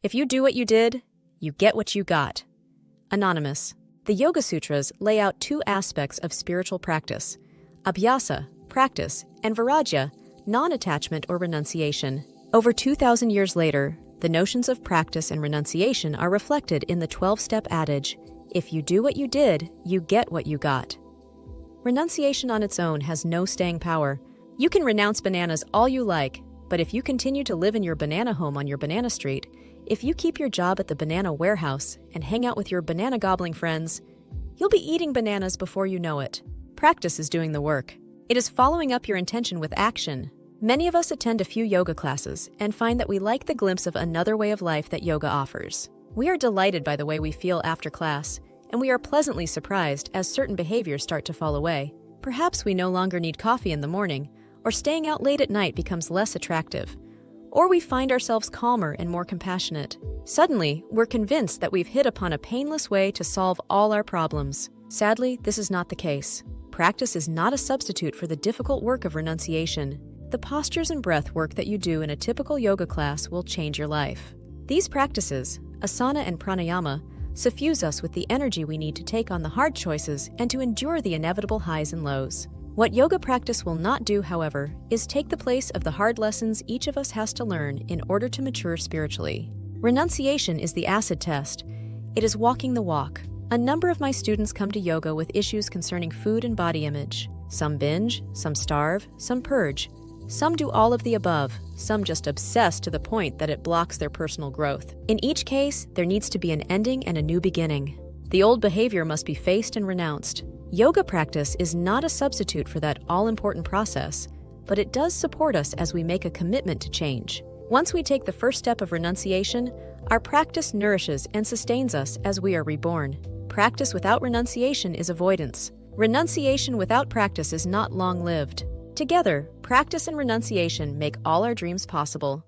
If you do what you did, you get what you got. Anonymous. The Yoga Sutras lay out two aspects of spiritual practice: abhyasa, practice, and vairagya, non-attachment or renunciation. Over 2,000 years later, the notions of practice and renunciation are reflected in the 12-step adage, if you do what you did, you get what you got. Renunciation on its own has no staying power. You can renounce bananas all you like, but if you continue to live in your banana home on your banana street, if you keep your job at the banana warehouse and hang out with your banana gobbling friends, you'll be eating bananas before you know it. Practice is doing the work. It is following up your intention with action. Many of us attend a few yoga classes and find that we like the glimpse of another way of life that yoga offers. We are delighted by the way we feel after class, and we are pleasantly surprised as certain behaviors start to fall away. Perhaps we no longer need coffee in the morning, or staying out late at night becomes less attractive, or we find ourselves calmer and more compassionate. Suddenly, we're convinced that we've hit upon a painless way to solve all our problems. Sadly, this is not the case. Practice is not a substitute for the difficult work of renunciation. The postures and breath work that you do in a typical yoga class will change your life. These practices, asana and pranayama, suffuse us with the energy we need to take on the hard choices and to endure the inevitable highs and lows. What yoga practice will not do, however, is take the place of the hard lessons each of us has to learn in order to mature spiritually. Renunciation is the acid test. It is walking the walk. A number of my students come to yoga with issues concerning food and body image. Some binge, some starve, some purge. Some do all of the above, some just obsess to the point that it blocks their personal growth. In each case, there needs to be an ending and a new beginning. The old behavior must be faced and renounced. Yoga practice is not a substitute for that all-important process, but it does support us as we make a commitment to change. Once we take the first step of renunciation, our practice nourishes and sustains us as we are reborn. Practice without renunciation is avoidance. Renunciation without practice is not long-lived. Together, practice and renunciation make all our dreams possible.